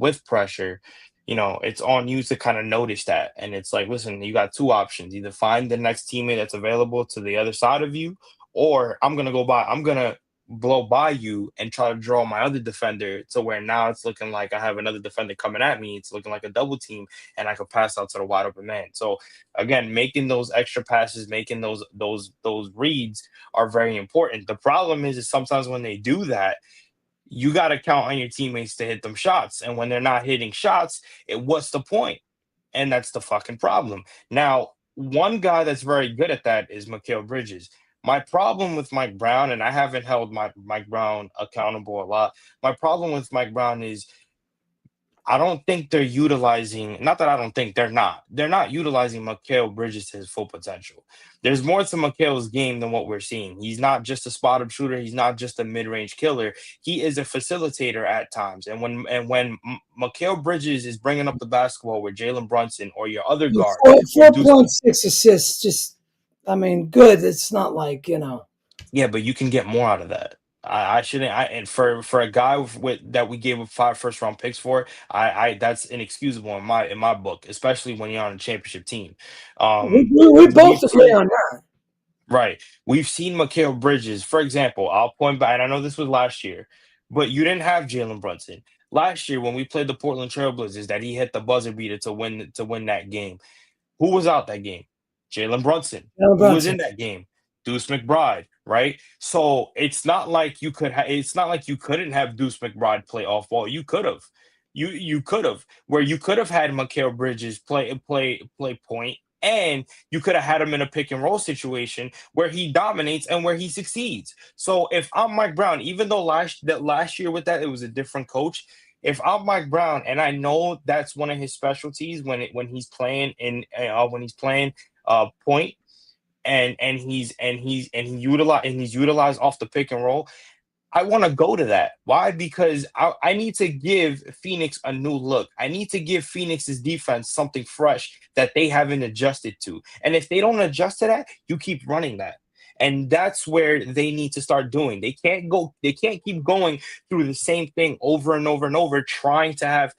with pressure, it's on you to kind of notice that. And it's like, listen, you got two options: either find the next teammate that's available to the other side of you, or I'm gonna blow by you and try to draw my other defender to where now it's looking like I have another defender coming at me. It's looking like a double team, and I could pass out to the wide open man. So again, making those extra passes, making those reads are very important. The problem is sometimes when they do that, you got to count on your teammates to hit them shots. And when they're not hitting shots, what's the point? And that's the fucking problem. Now, one guy that's very good at that is Mikal Bridges. My problem with Mike Brown, and I haven't held Mike Brown accountable a lot. My problem with Mike Brown is I don't think they're utilizing, not that I don't think they're not utilizing Mikal Bridges to his full potential. There's more to Mikal's game than what we're seeing. He's not just a spot up shooter. He's not just a mid-range killer. He is a facilitator at times. And when Mikal Bridges is bringing up the basketball with Jalen Brunson or your other guard, 4.6 assists, just, I mean, good. It's not like, Yeah, but you can get more out of that. I shouldn't. And for a guy with that we gave up 5 first-round picks for, I that's inexcusable in my book, especially when you're on a championship team. We both agree on that. Right. We've seen Mikal Bridges, for example. I'll point back, and I know this was last year, but you didn't have Jalen Brunson last year when we played the Portland Trailblazers. That he hit the buzzer beater to win that game. Who was out that game? Jalen Brunson. Who was in that game? Deuce McBride, right? So it's not like you it's not like you couldn't have Deuce McBride play off ball. You could have. You could have, where you could have had Mikal Bridges play point, and you could have had him in a pick and roll situation where he dominates and where he succeeds. So if I'm Mike Brown, even though last year with that it was a different coach, if I'm Mike Brown, and I know that's one of his specialties when he's playing point, he's utilized off the pick and roll, I want to go to that. Why? Because I need to give Phoenix a new look. I need to give Phoenix's defense something fresh that they haven't adjusted to. And if they don't adjust to that, you keep running that. And that's where they need to start doing. They can't keep going through the same thing over and over and over, trying to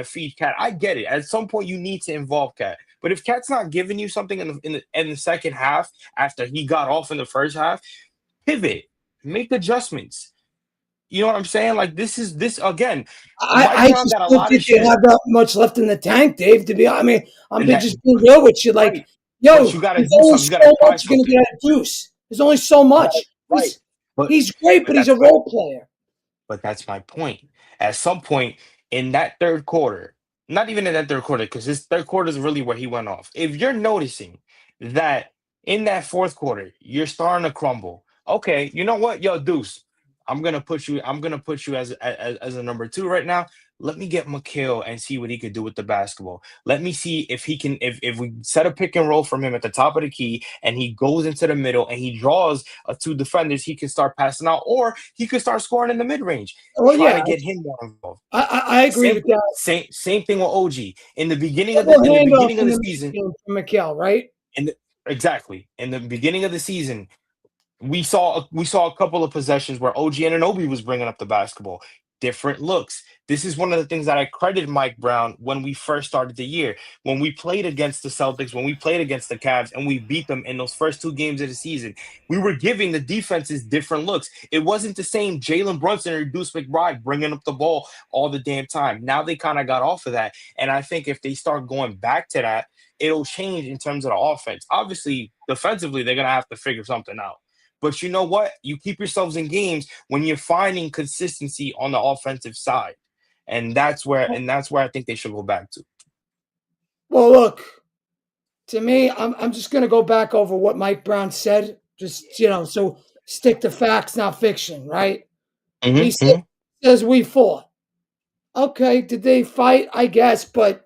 feed Cat. I get it. At some point, you need to involve Cat. But if Cat's not giving you something in the second half after he got off in the first half, pivot, make adjustments. You know what I'm saying? Like this again. I just don't think they have that much left in the tank, Dave. To be honest, I mean, I'm just being real with you. Like, right. Yo, but you got to do something. You got to try something. You're going to get out of Deuce. There's only so much. Right. He's great, but he's a role player. But that's my point. At some point in that third quarter, not even in that third quarter, because his third quarter is really where he went off. If you're noticing that in that fourth quarter, you're starting to crumble. Okay, you know what? Yo, Deuce, I'm gonna put you as a number 2 right now. Let me get Mikal and see what he could do with the basketball. Let me see if he can, if we set a pick and roll from him at the top of the key and he goes into the middle and he draws 2 defenders, he can start passing out, or he could start scoring in the mid-range. Trying to get him more involved. I agree with that. Same thing with OG. In the beginning of the season. Mikal, right? Exactly. In the beginning of the season, we saw a couple of possessions where OG Anunoby was bringing up the basketball. Different looks. This is one of the things that I credited Mike Brown when we first started the year. When we played against the Celtics, when we played against the Cavs, and we beat them in those first 2 games of the season, we were giving the defenses different looks. It wasn't the same Jalen Brunson or Deuce McBride bringing up the ball all the damn time. Now they kind of got off of that. And I think if they start going back to that, it'll change in terms of the offense. Obviously, defensively, they're going to have to figure something out. But you know what? You keep yourselves in games when you're finding consistency on the offensive side. And that's where I think they should go back to. Well, look, to me, I'm just going to go back over what Mike Brown said. Just, so stick to facts, not fiction, right? Mm-hmm, he says we fought. Okay, did they fight? I guess, but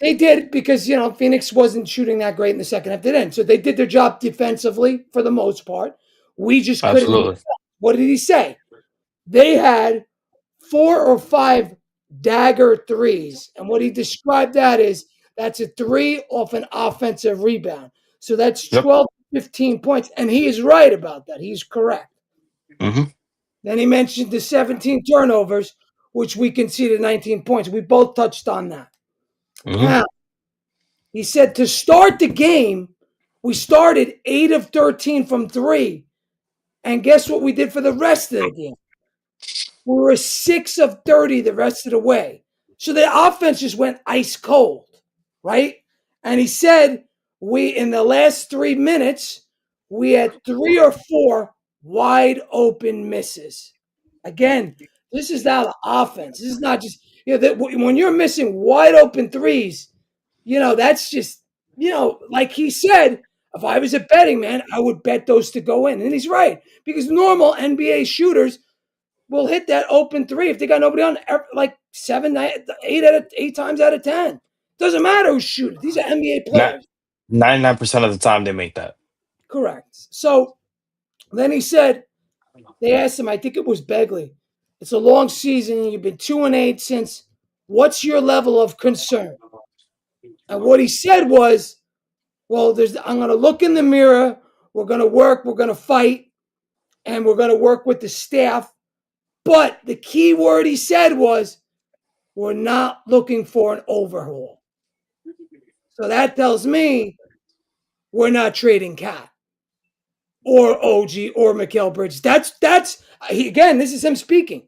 they did because, Phoenix wasn't shooting that great in the second half. They didn't. So they did their job defensively for the most part. We just couldn't. Absolutely. What did he say? They had 4 or 5 dagger threes. And what he described that's a 3 off an offensive rebound. So that's 12 to 15 points. And he is right about that. He's correct. Mm-hmm. Then he mentioned the 17 turnovers. which we conceded 19 points. We both touched on that. Mm-hmm. Now, he said to start the game, we started 8 of 13 from 3. And guess what we did for the rest of the game? We were 6 of 30 the rest of the way. So the offense just went ice cold, right? And he said in the last 3 minutes, we had 3 or 4 wide open misses. Again, this is not an offense. This is not just, when you're missing wide open threes, that's just, like he said, if I was a betting man, I would bet those to go in. And he's right, because normal NBA shooters will hit that open three if they got nobody on, like 8 times out of 10. Doesn't matter who's shooting. These are NBA players. 99% of the time they make that. Correct. So then he said, they asked him, I think it was Begley, it's a long season. You've been 2-8 since. What's your level of concern? And what he said was, well, I'm going to look in the mirror. We're going to work. We're going to fight. And we're going to work with the staff. But the key word he said was, we're not looking for an overhaul. So that tells me we're not trading Cat or OG or Mikal Bridges. Again, this is him speaking.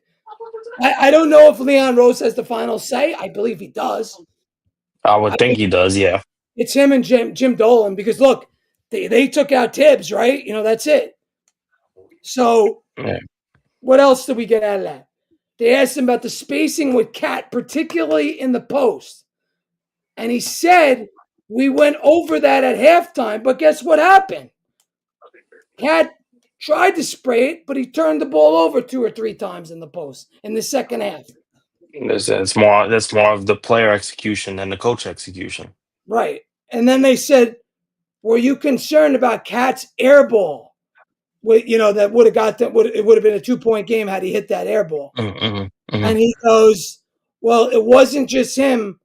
I don't know if Leon Rose has the final say. I believe he does. I would think he does, yeah. It's him and Jim Dolan, because look, they took out Tibbs, right? That's it. So What else did we get out of that? They asked him about the spacing with Cat, particularly in the post. And he said, we went over that at halftime, but guess what happened? Cat tried to spray it, but he turned the ball over 2 or 3 times in the post in the second half. That's more of the player execution than the coach execution. Right. And then they said, were you concerned about Cat's air ball? That would have got that. It would have been a 2-point game had he hit that air ball. Mm-hmm, mm-hmm. And he goes, well, it wasn't just him.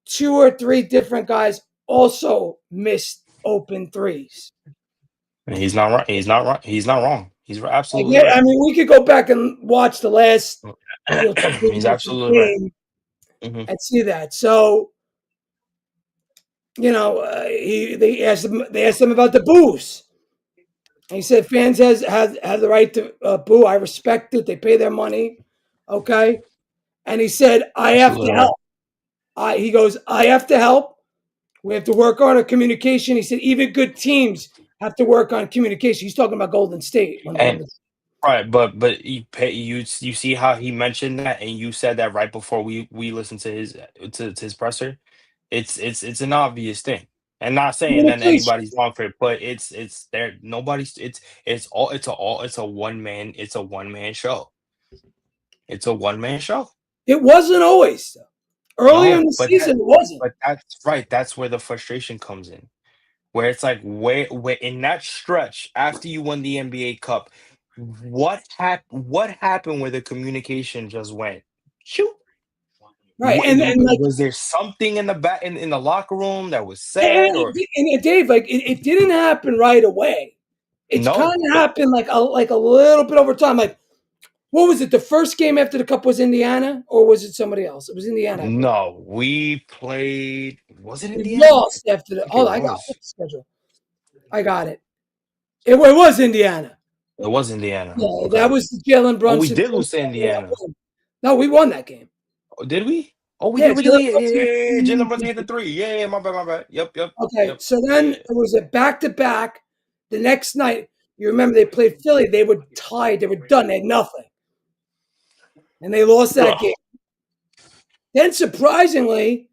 2 or 3 different guys also missed open threes. And he's not right. He's not right. He's not wrong. He's absolutely right. I mean, we could go back and watch the last. He's absolutely right. Mm-hmm. And see that. So, they asked him about the boos. And he said fans have the right to boo. I respect it. They pay their money. Okay. And he said, I have to help. He goes, I have to help. We have to work on our communication. He said, even good teams have to work on communication. He's talking about Golden State. Right, but you see how he mentioned that, and you said that right before we listened to his presser. It's an obvious thing, and not saying that anybody's wrong for it, but it's there. Nobody's. It's a one man. It's a one-man show. It's a one-man show. It wasn't always. Earlier in the season, it wasn't. But that's right. That's where the frustration comes in, where it's like, where in that stretch after you won the NBA Cup, what happened where the communication just went shoot? Right, Was there something in the back in the locker room that was said? And Dave, like it didn't happen right away. It's kind of happened like a little bit over time. Like, what was it? The first game after the Cup was Indiana, or was it somebody else? It was Indiana. No, we played. Was it Indiana? We lost after the. Hold on, I got the schedule. I got it. It was Indiana. It was Indiana. Yeah, okay. That was the Jalen Brunson. We did lose to Indiana. No, we won that game. Oh, did we? Oh, we did. Yeah. Jalen Brunson hit the 3. Yeah, my bad. Yep. Okay, so then it was a back-to-back. The next night, you remember they played Philly. They were tied. They were done. They had nothing. And they lost that game. Then, surprisingly,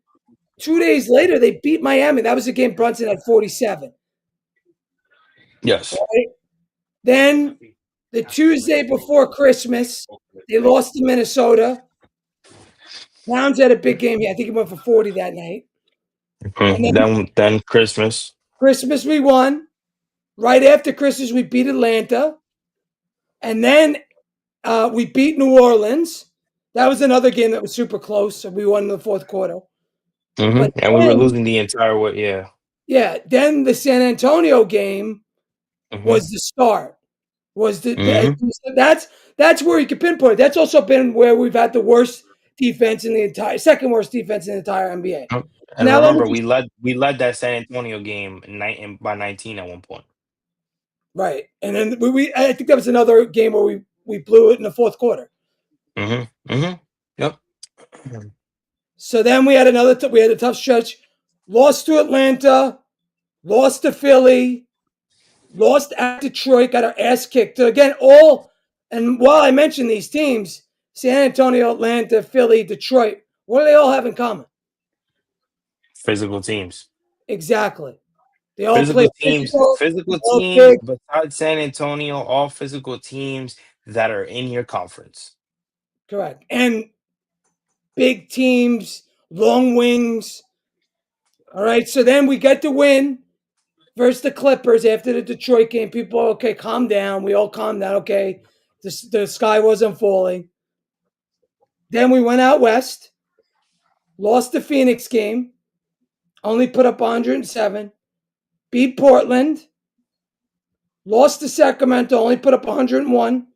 2 days later, they beat Miami. That was the game Brunson had 47. Yes. Right? Then, the Tuesday before Christmas, they lost to Minnesota. Towns had a big game. I think he went for 40 that night. And then Christmas. Christmas, we won. Right after Christmas, we beat Atlanta. And then we beat New Orleans. That was another game that was super close. So we won in the fourth quarter. Mm-hmm. And we were losing the entire way. Yeah. Yeah. Then the San Antonio game was the start. That's where you can pinpoint it. That's also been where we've had the worst defense in the entire second worst defense in the entire NBA. And Now let me remember, just we led that San Antonio game by 19 at one point. right, and then I think that was another game where we blew it in the fourth quarter. Mm-hmm. Mm-hmm. Yep. So then we had we had a tough stretch, lost to Atlanta, lost to Philly, lost at Detroit, got our ass kicked. So again, and while I mentioned these teams, San Antonio, Atlanta, Philly, Detroit, what do they all have in common? Physical teams. Exactly. They all play physical, Physical all teams big, besides San Antonio, all physical teams that are in your conference. correct. And big teams, long wings. All right. So then we get the win versus the Clippers after the Detroit game. People, okay, calm down. We all calmed down. Okay. The sky wasn't falling. Then we went out west, lost the Phoenix game, only put up 107, beat Portland, lost to Sacramento, only put up 101,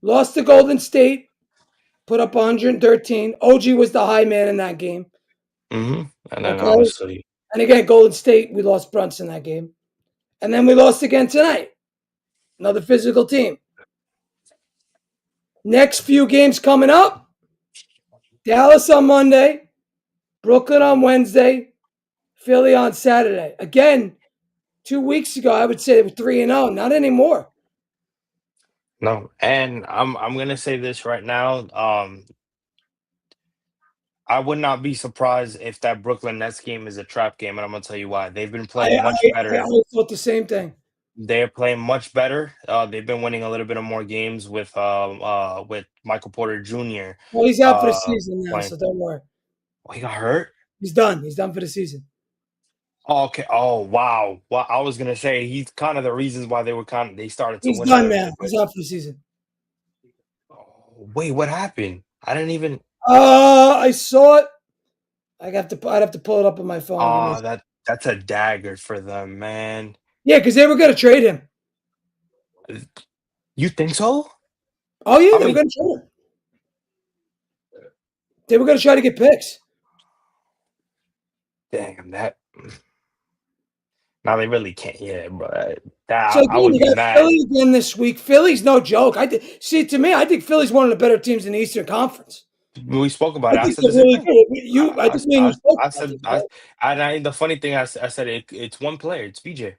lost to Golden State, put up 113. OG was the high man in that game. Mm-hmm. And then Okay. obviously, And again, Golden State, we lost Brunson that game. And then we lost again tonight. Another physical team. Next few games coming up: Dallas on Monday, Brooklyn on Wednesday, Philly on Saturday. Again, 2 weeks ago, I would say they were 3-0. Not anymore. no. And I'm gonna say this right now. I would not be surprised if that Brooklyn Nets game is a trap game, and I'm gonna tell you why. They've been I, playing much better. I thought the same thing. They're playing much better. They've been winning a little bit of more games with Michael Porter Jr. Well, he's out for the uh season now, playing. so don't worry. Oh, he got hurt. He's done. He's done for the season. Oh, okay. Oh, wow. Well, I was gonna say he's kind of the reasons why they started to He's win a done little now. bit. But He's out for the season. oh, wait, what happened? I didn't even. I saw it. I'd have to pull it up on my phone. Give me a Oh, that's a dagger for them, man. Yeah, because they were going to trade him. You think so? Oh yeah, I they were mean, going to trade him. They were going to try to get picks. damn that. Now they really can't. Yeah, but So that I again, would you be got mad. Philly again this week. Philly's no joke. See, to me, I think Philly's one of the better teams in the Eastern Conference. We spoke about I it. I think said they're the same really thing. good. I think me and you spoke I about said this, right? the funny thing I said it's one player. It's VJ.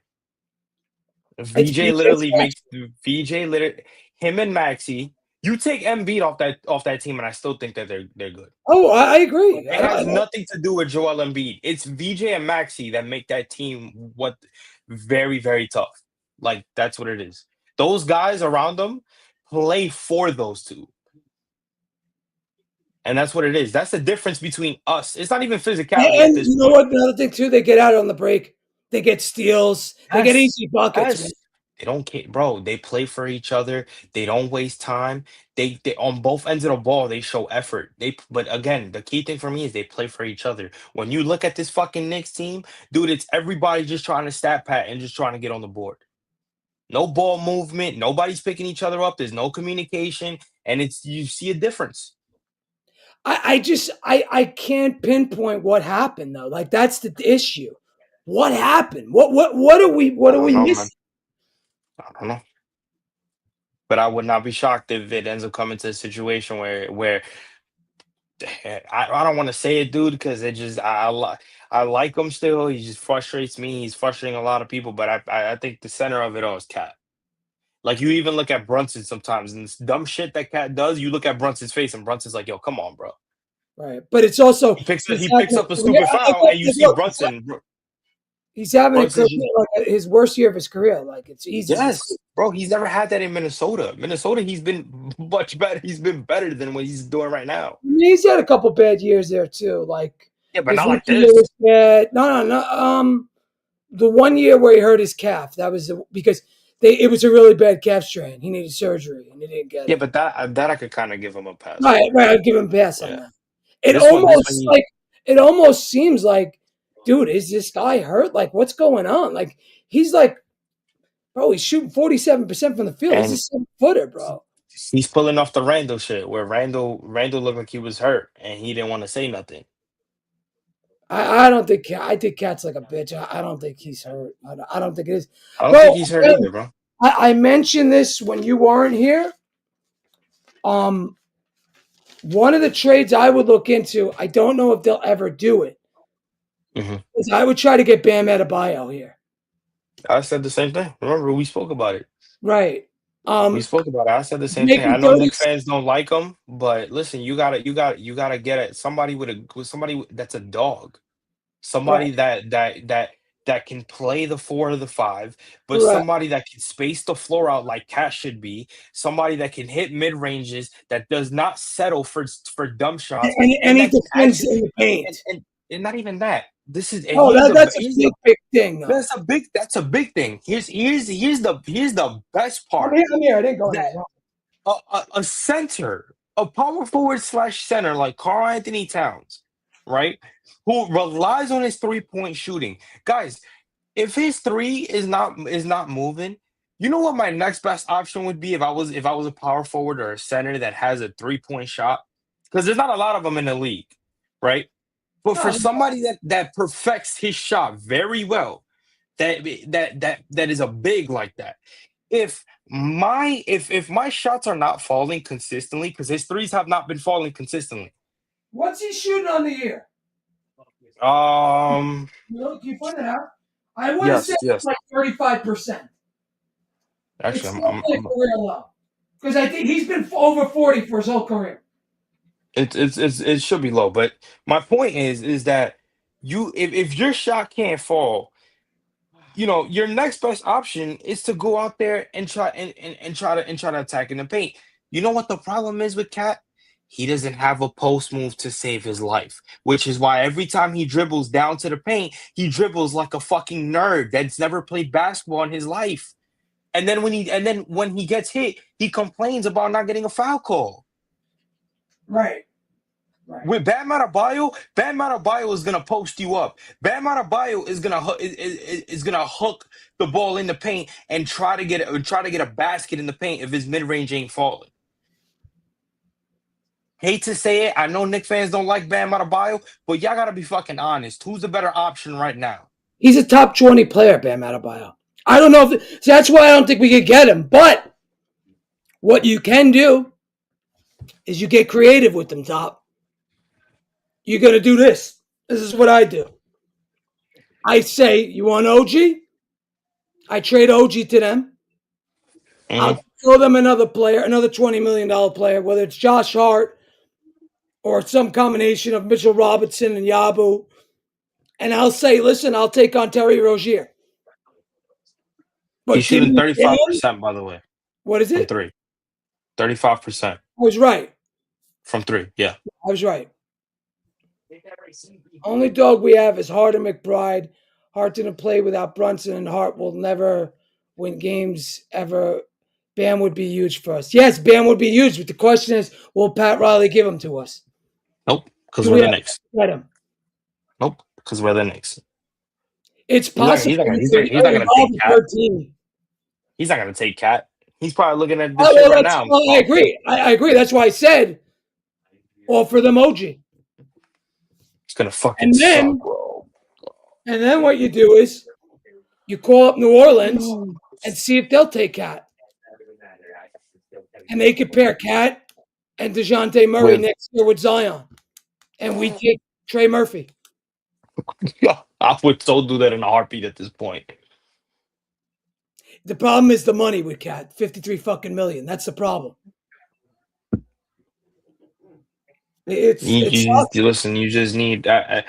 It's VJ BJ's literally fault. makes VJ literally him and Maxi. You take Embiid off that team, and I still think that they're good. Oh, I agree. It has nothing to do with Joel Embiid. It's VJ and Maxi that make that team what very, very tough. Like that's what it is. Those guys around them play for those two. And that's what it is. That's the difference between us. It's not even physicality at And this you know point. what? Another thing too, they get out on the break. They get steals. They get Yes. easy buckets, man. Yes. They don't care, bro. They play for each other. They don't waste time. They on both ends of the ball, they show effort. But again, the key thing for me is they play for each other. When you look at this fucking Knicks team, dude, it's everybody just trying to stat pat and just trying to get on the board. No ball movement. Nobody's picking each other up. There's no communication, and it's you see a difference. I can't pinpoint what happened though. Like that's the issue. What happened? What I are don't we know, man. missing? I don't know. But I would not be shocked if it ends up coming to a situation where I don't want to say it, dude, because it just I like him still. He just frustrates me. He's frustrating a lot of people, but I think the center of it all is Cat. Like you even look at Brunson sometimes, and this dumb shit that Cat does. You look at Brunson's face, and Brunson's like, "Yo, come on, bro." Right. But it's also He picks up a stupid foul, and you see he's having a career Brunson's just like his worst year of his career. Like it's easy to see. yes, bro. He's never had that in Minnesota. Minnesota, he's been much better. He's been better than what he's doing right now. I mean, he's had a couple bad years there too. Like Yeah, but his not rookie like year this. was bad. No. The 1 year where he hurt his calf, that was because it was a really bad calf strain. He needed surgery and he didn't get Yeah, it. but that I could kind of give him a pass Right, for. right. I'd give him a pass on Yeah, that. It this one, almost like it almost seems like, dude, is this guy hurt? Like, what's going on? Like, he's like, bro, he's shooting 47% from the field. He's a and 7-footer, bro. He's pulling off the Randall shit where Randall looked like he was hurt and he didn't want to say nothing. I don't think I think Cat's like a bitch. I don't think he's hurt. I don't think it is, I don't bro. think he's hurt either, bro. I mentioned this when you weren't here. Um, one of the trades I would look into. I don't know if they'll ever do it. Hmm. Is I would try to get Bam Adebayo here. I said the same thing. Remember, we spoke about it. Right. We spoke about it. I said the same thing. I Making know 30. Nick fans don't like him, but listen, you gotta get it. Somebody with somebody that's a dog. Right. Somebody that can play the 4 or the 5, but Right. somebody that can space the floor out like Cat should be, somebody that can hit mid ranges, that does not settle for dumb shots, And and he that can defends actually in the paint. and not even that. This is and Oh, that's a here's big, the big thing, though. that's a big thing. Here's the best part I'm here. I didn't go that anywhere. a center, a power forward slash center like Carl Anthony Towns, right? Who relies on his 3-point shooting. Guys, if his three is not moving, you know what my next best option would be if I was a power forward or a center that has a 3-point shot? Because there's not a lot of them in the league, right? But for No, somebody that perfects his shot very well, that is a big like that. If my shots are not falling consistently, because his threes have not been falling consistently. what's he shooting on the year? Um. Can you find it out? I want to say Yes. it's Yes. like 35%. It's Actually, still like career low because I think he's been over 40 for his whole career. it should be low, but my point is that if your shot can't fall, your next best option is to go out there and try to attack in the paint. You know what the problem is with Cat? He doesn't have a post move to save his life, which is why every time he dribbles down to the paint, he dribbles like a fucking nerd that's never played basketball in his life. And then when he gets hit, he complains about not getting a foul call. Right. Right. With Bam Adebayo is gonna post you up. Bam Adebayo is gonna hook the ball in the paint and try to get a basket in the paint if his mid range ain't falling. Hate to say it, I know Knicks fans don't like Bam Adebayo, but y'all gotta be fucking honest. Who's the better option right now? He's a top 20 player, Bam Adebayo. I don't know if see, that's why I don't think we could get him. But what you can do is you get creative with them, Top. You're gonna do this. This is what I do. I say, you want OG? I trade OG to them. Mhm. I'll throw them another player, another $20 million player, whether it's Josh Hart or some combination of Mitchell Robinson and Yabu. And I'll say, listen, I'll take on Terry Rozier. He's But give shooting me Bam. 35%, by the way, What is from it? three. 35% I was right. from three. Yeah. I was right. Only dog we have is Hart and McBride. Hart didn't play without Brunson, and Hart will never win games ever. Bam would be huge for us. Yes, Bam would be huge, but the question is, will Pat Riley give him to us? Nope. Because Do we're we the have Knicks. to get him? Nope. Because we're the Knicks. It's He's not. possible He's not. Gonna, we he's could not. He's not gonna evolve take the Cat. 13. He's not gonna take Cat. He's probably looking at this Oh, shit well, right now. I agree. I agree. That's why I said offer them OG. It's gonna fucking And suck, then, bro. and then what you do is you call up New Orleans and see if they'll take Cat. And they could pair Cat and DeJounte Murray With next year with Zion. And we take Trey Murphy. I would so do that in a heartbeat at this point. The problem is the money with Cat. 53 fucking million. That's the problem. It's Listen. You just need. I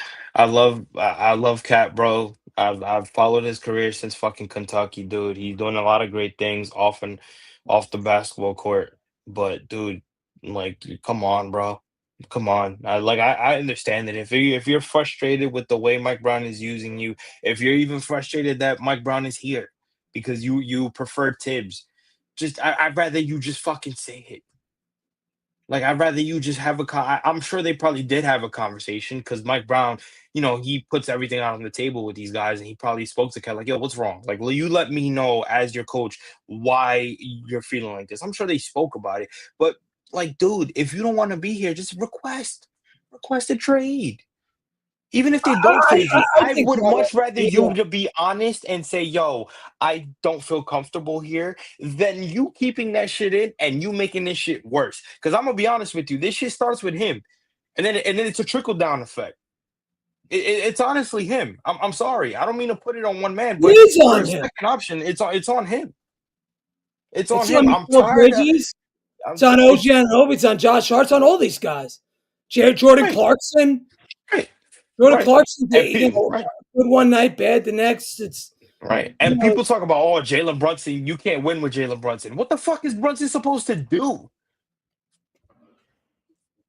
love Cat, bro. I've followed his career since fucking Kentucky, dude. He's doing a lot of great things off and off the basketball court. But dude, like, come on, bro. Come on. I understand that if you're frustrated with the way Mike Brown is using you, if you're even frustrated that Mike Brown is here because you prefer Tibbs, I'd rather you just fucking say it. Like, I'd rather you just have I'm sure they probably did have a conversation because Mike Brown, he puts everything out on the table with these guys, and he probably spoke to Kel like, "Yo, what's wrong? Like, will you let me know as your coach why you're feeling like this?" I'm sure they spoke about it, but like, dude, if you don't want to be here, just request a trade. Even if they don't trade you, I I think would so. much rather Yeah. you to be honest and say, "Yo, I don't feel comfortable here," than you keeping that shit in and you making this shit worse. Because I'm gonna be honest with you, this shit starts with him, and then it's a trickle down effect. It's honestly him. I'm sorry, I don't mean to put it on one man, It but is for on a him. second option, it's on him. It's on It's on him. I'm Michael tired of. Bridges. It's I'm, on OG it's Anunoby. It's on Josh Hart. It's on all these guys. Jordan right, Clarkson. right, Jordan right, Clarkson, and right. good one night, bad the next. It's Right. you And know, people talk about, oh, Jalen Brunson, you can't win with Jalen Brunson. What the fuck is Brunson supposed to do?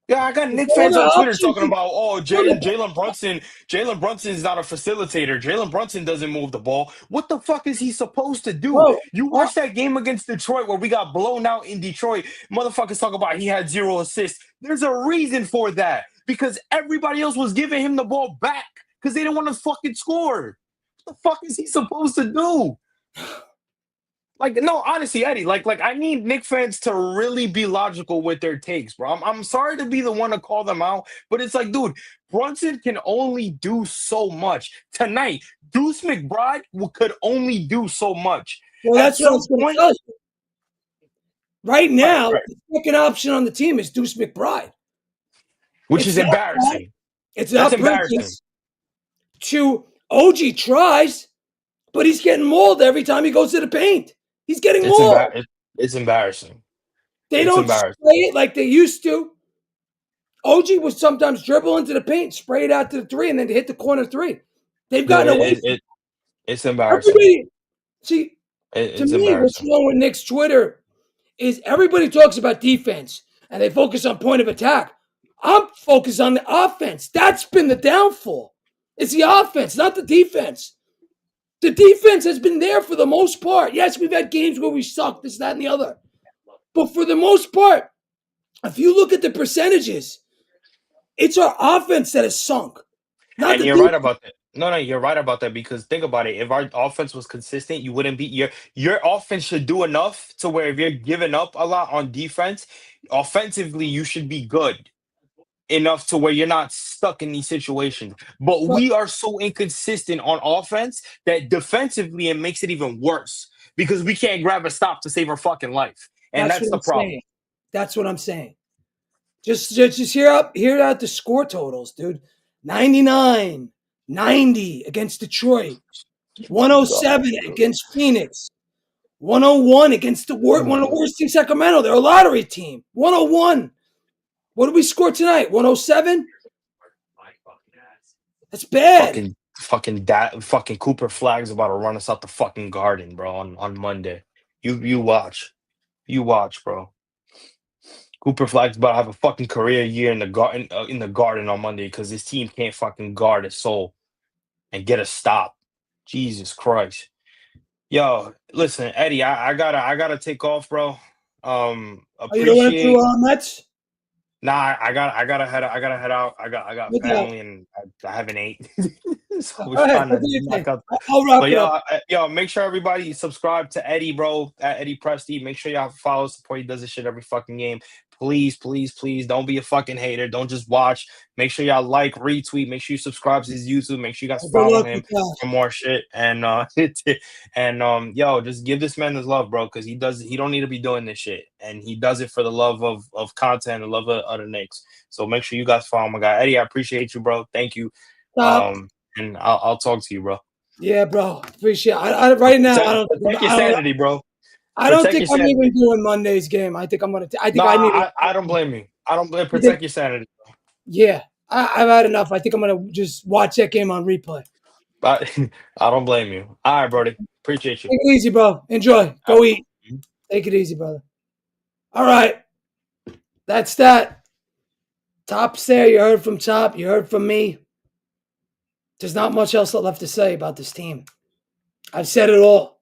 Yeah, I got there's Nick no fans other on Twitter option. talking about, oh, Look Jalen Brunson is not a facilitator. Jalen Brunson doesn't move the ball. What the fuck is he supposed to do? bro. You watch that game against Detroit where we got blown out in Detroit. Motherfuckers talk about he had 0 assists. There's a reason for that because everybody else was giving him the ball back because they didn't want to fucking score. What the fuck is he supposed to do? Like, no, honestly, Eddie, like I need Nick fans to really be logical with their takes, bro. I'm sorry to be the one to call them out, but it's like, dude, Brunson can only do so much. Tonight, Deuce McBride could only do so much. Well, At that's what I some was going to point, tell you. Right right, now, right, the second option on the team is Deuce McBride. which It's is not that. embarrassing. It's That's not embarrassing. Bridges. To OG tries, but he's getting mauled every time he goes to the paint. He's getting It's mauled. it's embarrassing. They It's don't embarrassing. spray it like they used to. OG would sometimes dribble into the paint, spray it out to the three, and then hit the corner three. They've Dude, gotten away from it. it's embarrassing. Everybody. See, to It's me, what's embarrassing. wrong with Nick's Twitter is everybody talks about defense and they focus on point of attack. I'm focused on the offense. That's been the downfall. It's the offense, not the defense. The defense has been there for the most part. Yes, we've had games where we suck, this, that, and the other. But for the most part, if you look at the percentages, it's our offense that has sunk, not And the you're right defense. about that. No, you're right about that because think about it. If our offense was consistent, you wouldn't be your offense should do enough to where if you're giving up a lot on defense, offensively you should be good enough to where you're not stuck in these situations. But But we are so inconsistent on offense that defensively it makes it even worse because we can't grab a stop to save our fucking life. And that's that's what the I'm problem. saying. That's what I'm saying. Just hear out the score totals, dude. 99, 90 against Detroit, God, 107 dude. against Phoenix, 101 against one of the worst teams, Sacramento. They're a lottery team. 101. What did we score tonight? 107? That's bad. Fucking Cooper Flag's about to run us out the fucking garden, bro, on Monday. You watch. You watch, bro. Cooper Flag's about to have a fucking career year in the garden on Monday because his team can't fucking guard his soul and get a stop. Jesus Christ. Yo, listen, Eddie, I gotta take off, bro. Are you the one through Appreciate. Mets? Nah, I gotta head out. I got No doubt. family and I haven't ate. So I Go was ahead. trying I'll to do your knock thing. out. I'll wrap But it up. yo, make sure everybody subscribe to Eddie, bro, at Eddie Presti. Make sure y'all follow, support. He does this shit every fucking game. Please, please, please, don't be a fucking hater. Don't just watch. Make sure y'all like, retweet. Make sure you subscribe to his YouTube. Make sure you guys Good follow luck him with that. for more shit. And yo, just give this man his love, bro, because he don't need to be doing this shit, and he does it for the love of content, the love of the Knicks. So make sure you guys follow my guy Eddie. I appreciate you, bro. Thank you. Stop. And I'll talk to you, bro. Yeah, bro. Appreciate it. Right now, Protect your sanity, bro. I don't Protect think your I'm even sanity. doing Monday's game. I think I'm gonna. I No, think I need I don't blame you. I don't blame. to. Protect your sanity. Yeah, I've had enough. I think I'm gonna just watch that game on replay. I I don't blame you. All right, Brody. Appreciate you. Take it easy, bro. Enjoy. All Go eat. right. Take it easy, brother. All right, that's that. Top's there. You heard from Top. You heard from me. There's not much else left to say about this team. I've said it all.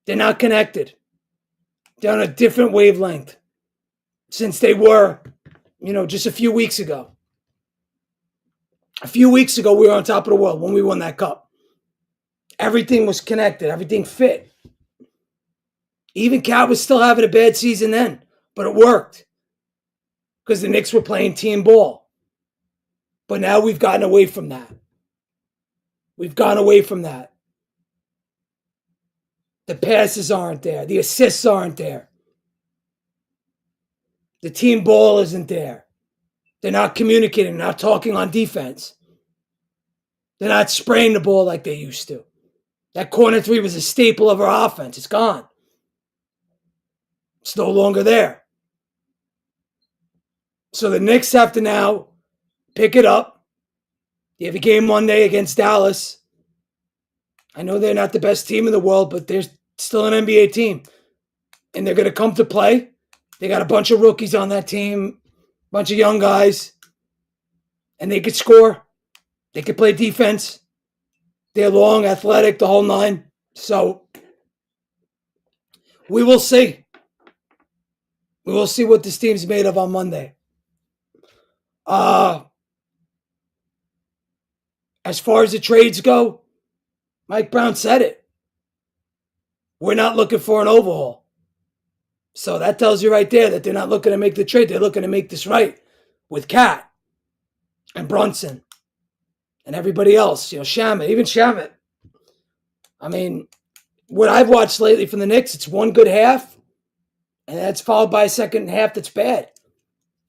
They're not connected. They're on a different wavelength. since they were, just a few weeks ago. A few weeks ago, we were on top of the world when we won that cup. Everything was connected. Everything fit. Even Cat was still having a bad season then, but it worked because the Knicks were playing team ball. But now we've gotten away from that. We've gone away from that. The passes aren't there. The assists aren't there. The team ball isn't there. They're not communicating, not talking on defense. They're not spraying the ball like they used to. That corner three was a staple of our offense. It's gone. It's no longer there. So the Knicks have to now pick it up. They have a game Monday against Dallas. I know they're not the best team in the world, but they're still an NBA team. And they're going to come to play. They got a bunch of rookies on that team, a bunch of young guys. And they could score. They could play defense. They're long, athletic, the whole nine. So we will see. We will see what this team's made of on Monday. As far as the trades go, Mike Brown said it. We're not looking for an overhaul. So that tells you right there that they're not looking to make the trade. They're looking to make this right with Cat and Brunson and everybody else. Shamet, even Shamet. I mean, what I've watched lately from the Knicks, it's one good half, and that's followed by a second half that's bad.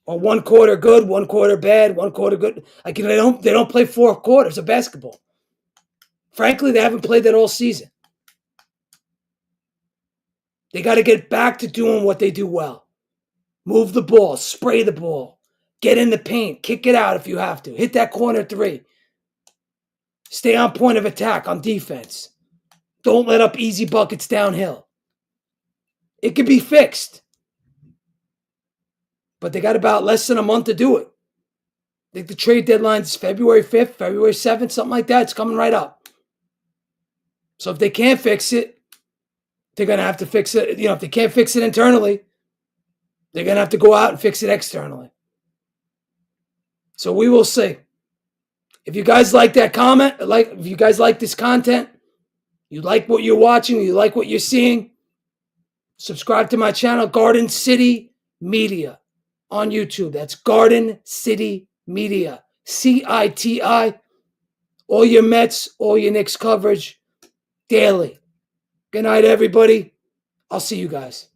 Or one quarter good, one quarter bad, one quarter good. Like, they don't play 4 quarters of basketball. Frankly, they haven't played that all season. They got to get back to doing what they do well. Move the ball, spray the ball, get in the paint, kick it out if you have to. Hit that corner three. Stay on point of attack on defense. Don't let up easy buckets downhill. It can be fixed. But they got about less than a month to do it. I think the trade deadline is February 5th, February 7th, something like that. It's coming right up. So if they can't fix it, they're going to have to fix it. If they can't fix it internally, they're going to have to go out and fix it externally. So we will see. If you guys like that comment, if you guys like this content, you like what you're watching, you like what you're seeing, subscribe to my channel, Garden City Media on YouTube. That's Garden City Media. CITI. All your Mets, all your Knicks coverage daily. Good night, everybody. I'll see you guys.